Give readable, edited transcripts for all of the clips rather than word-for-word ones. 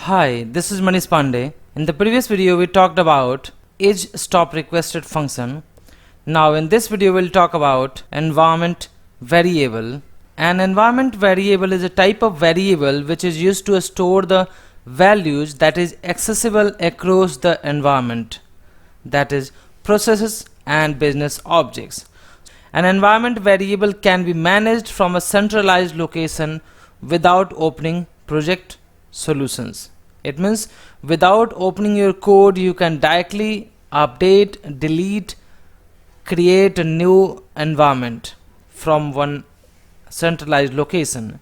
Hi, this is Manish Pandey. In the previous video we talked about edge stop requested function. Now in this video we'll talk about environment variable. An environment variable is a type of variable which is used to store the values that is accessible across the environment, that is processes and business objects. An environment variable can be managed from a centralized location without opening project solutions. It means without opening your code you can directly update, delete, create a new environment from one centralized location.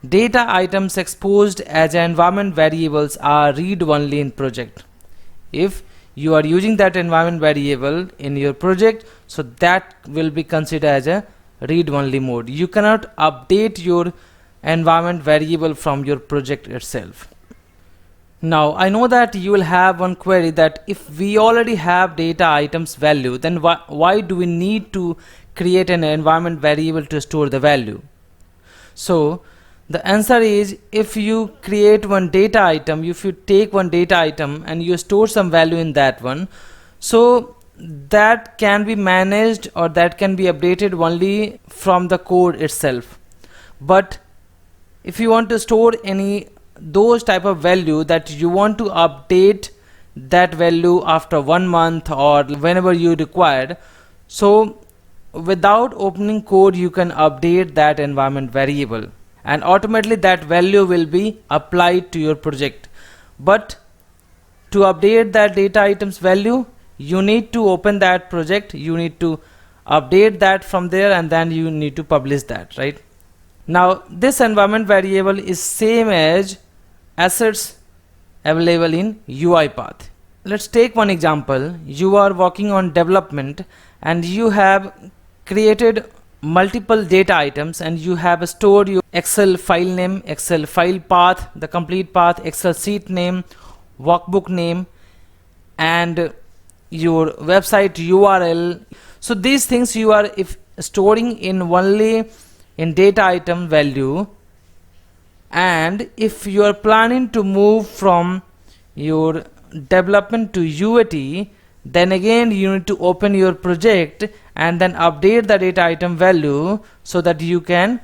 Data items exposed as environment variables are read-only in project. If you are using that environment variable in your project, so that will be considered as a read-only mode. You cannot update your environment variable from your project itself. Now I know that you will have one query that if we already have data items value, then why do we need to create an environment variable to store the value? So the answer is, if you create one data item, if you take one data item and you store some value in that one, so that can be managed or that can be updated only from the code itself. But if you want to store any those type of value that you want to update that value after 1 month or whenever you required, so without opening code you can update that environment variable and automatically that value will be applied to your project. But to update that data items value, you need to open that project, you need to update that from there, and then you need to publish that, right? Now this environment variable is same as assets available in UI path. Let's take one example. You are working on development and you have created multiple data items and you have stored your Excel file name, Excel file path, the complete path, Excel sheet name, workbook name, and your website URL. So these things you are storing in only in data item value, and if you are planning to move from your development to UAT, then again you need to open your project and then update the data item value so that you can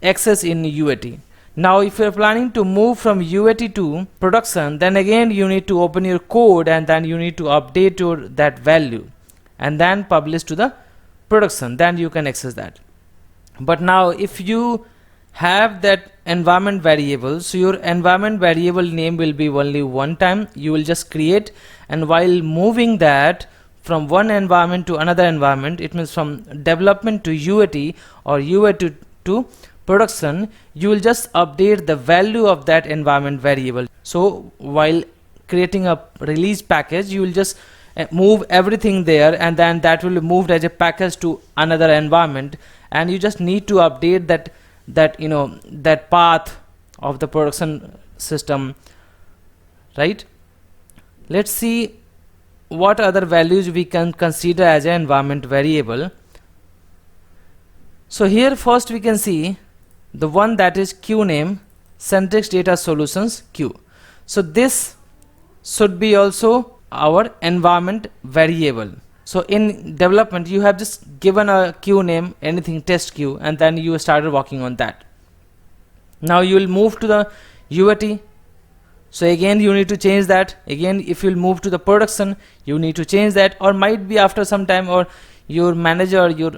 access in UAT. Now if you are planning to move from UAT to production, then again you need to open your code and then you need to update your that value and then publish to the production, then you can access that. But now if you have that environment variable, so your environment variable name will be only one time, you will just create, and while moving that from one environment to another environment, it means from development to UAT or UAT to production, you will just update the value of that environment variable. So while creating a release package, you will just move everything there and then that will be moved as a package to another environment, and you just need to update that that path of the production system, right? Let's see what other values we can consider as an environment variable. So here first we can see the one that is queue name, Centrix Data Solutions queue. So this should be also our environment variable. So in development you have just given a queue name, anything test queue, and then you started working on that. Now you will move to the UAT, so again you need to change that. Again if you will move to the production, you need to change that, or might be after some time, or your manager, your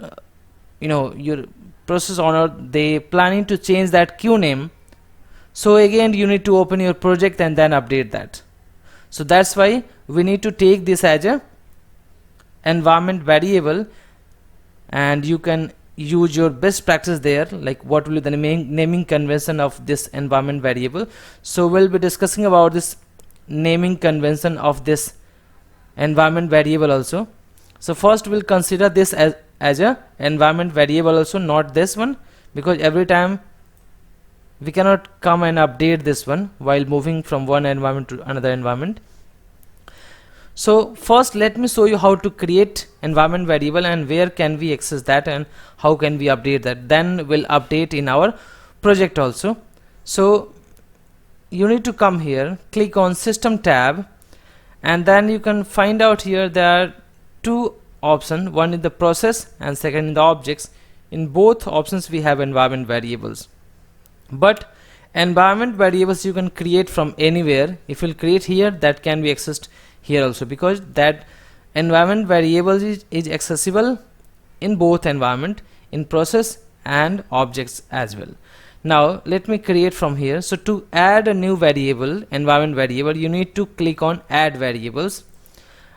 your process owner, they planning to change that queue name, so again you need to open your project and then update that. So that's why we need to take this as a environment variable, and you can use your best practice there, like what will be the naming convention of this environment variable. So we'll be discussing about this naming convention of this environment variable also. So first we'll consider this as a environment variable also, not this one, because every time we cannot come and update this one while moving from one environment to another environment. So first let me show you how to create environment variable and where can we access that and how can we update that. Then we'll update in our project also. So you need to come here, click on System tab, and then you can find out here there are two options, one in the process and second in the objects. In both options we have environment variables, but environment variables you can create from anywhere. If you'll create here, that can be accessed here also, because that environment variables is accessible in both environment, in process and objects as well. Now let me create from here. So to add a new variable, environment variable, you need to click on add variables.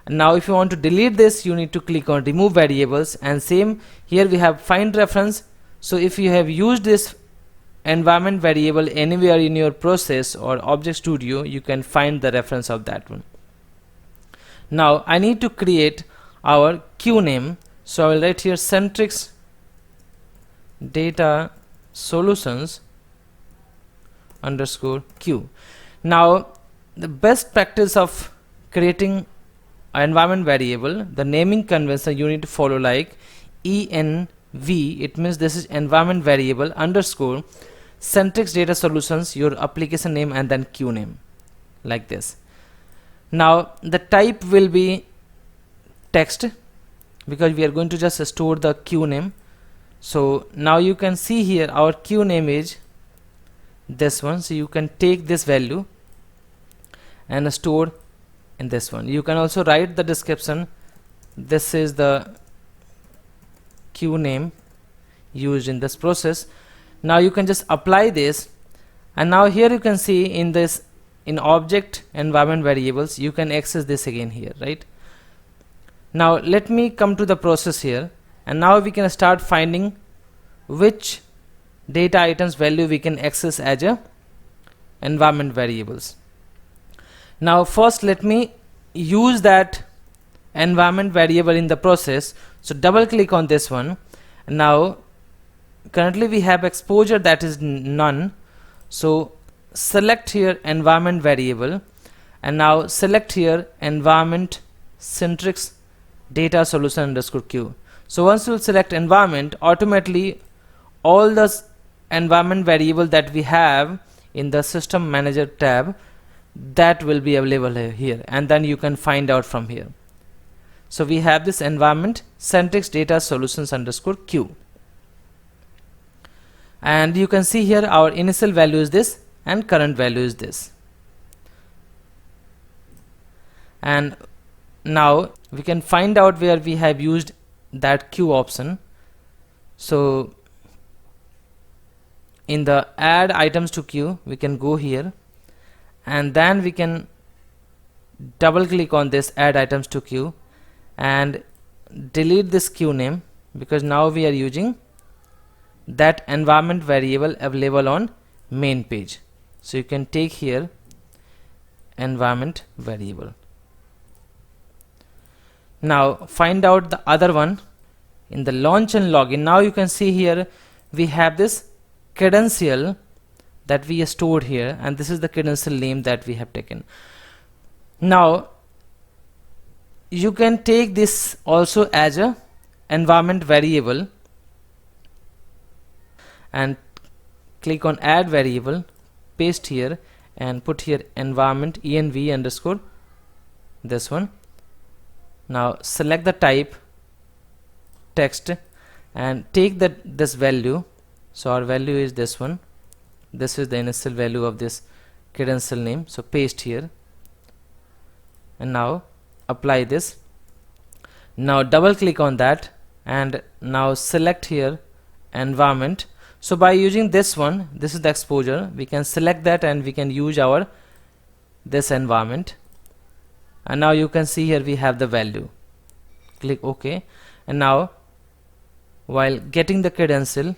And now if you want to delete this, you need to click on remove variables, and same here we have find reference. So if you have used this environment variable anywhere in your process or object studio, you can find the reference of that one. Now I need to create our queue name, so I will write here Centrix Data Solutions underscore queue. Now the best practice of creating an environment variable, the naming convention you need to follow like env, it means this is environment variable underscore Centrix Data Solutions, your application name, and then queue name, like this. Now the type will be text, because we are going to just store the queue name. So now you can see here our queue name is this one, so you can take this value and store in this one. You can also write the description, this is the queue name used in this process. Now you can just apply this, and now here you can see in this, in object environment variables, you can access this again here, right? Now let me come to the process here, and now we can start finding which data items value we can access as a environment variables. Now first let me use that environment variable in the process. So double click on this one. Now currently we have exposure that is none, so select here environment variable, and now select here environment Centrix Data Solution underscore queue. So once you select environment, automatically all the environment variable that we have in the System Manager tab, that will be available here, and then you can find out from here. So we have this environment Centrix Data Solutions underscore queue, and you can see here our initial value is this and current value is this. And now we can find out where we have used that queue option. So in the add items to queue, we can go here, and then we can double click on this add items to queue and delete this queue name, because now we are using that environment variable available on main page. So you can take here environment variable. Now find out the other one in the launch and login. Now you can see here we have this credential that we stored here, and this is the credential name that we have taken. Now you can take this also as a environment variable and click on add variable, paste here and put here environment env underscore this one. Now select the type text and take this value. So our value is this one, this is the initial value of this credential name, so paste here, and now apply this. Now double click on that and now select here environment. So by using this one, this is the exposure, we can select that and we can use our this environment, and now you can see here we have the value. Click OK, and now while getting the credential,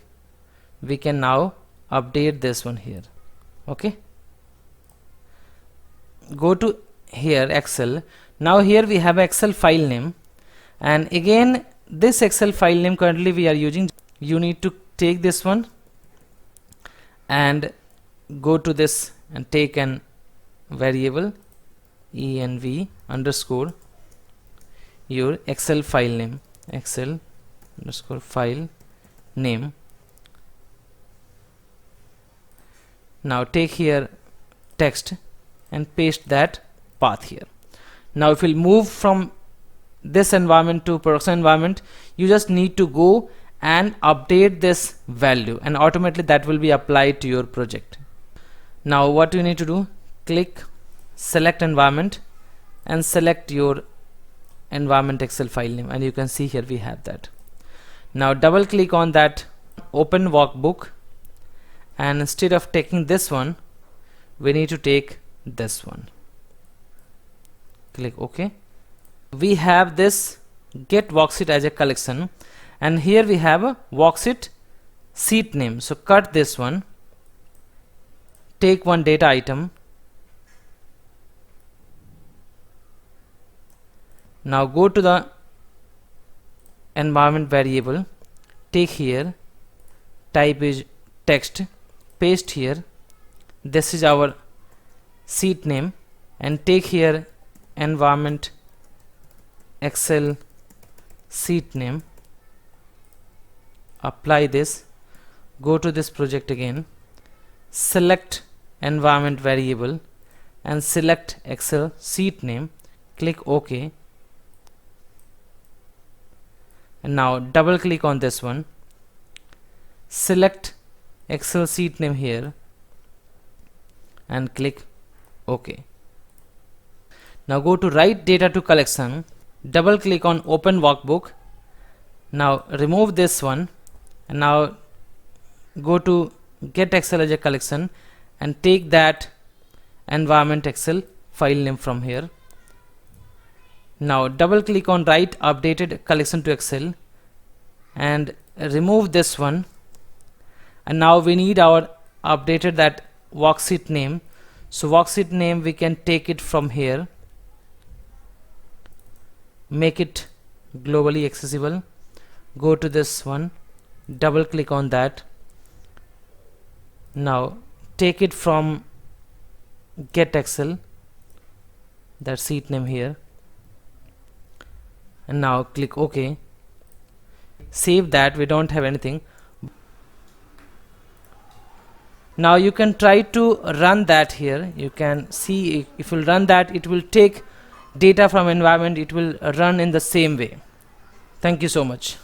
we can now update this one here. Okay, go to here Excel. Now here we have Excel file name, and again this Excel file name currently we are using. You need to take this one and go to this and take an variable env underscore your Excel file name, Excel underscore file name. Now take here text and paste that path here. Now if we'll move from this environment to production environment, you just need to go and update this value and automatically that will be applied to your project. Now what you need to do, click select environment and select your environment Excel file name, and you can see here we have that. Now double click on that open workbook, and instead of taking this one we need to take this one. Click OK. We have this get worksheet as a collection, and here we have a worksheet sheet name. So cut this one, take one data item. Now go to the environment variable, take here, type is text, paste here, this is our sheet name, and take here environment Excel sheet name, apply this, go to this project again, select environment variable and select Excel sheet name, click OK, and now double click on this one, select Excel sheet name here and click OK. Now go to write data to collection, double click on open workbook. Now remove this one and now go to get Excel as a collection and take that environment Excel file name from here. Now double click on write updated collection to Excel and remove this one, and now we need our updated that worksheet name. So worksheet name we can take it from here, make it globally accessible, go to this one, double click on that, now take it from get Excel, that sheet name here, and now click OK. Save that, we don't have anything. Now you can try to run that here. You can see if you run that, it will take data from environment, it will run in the same way. Thank you so much.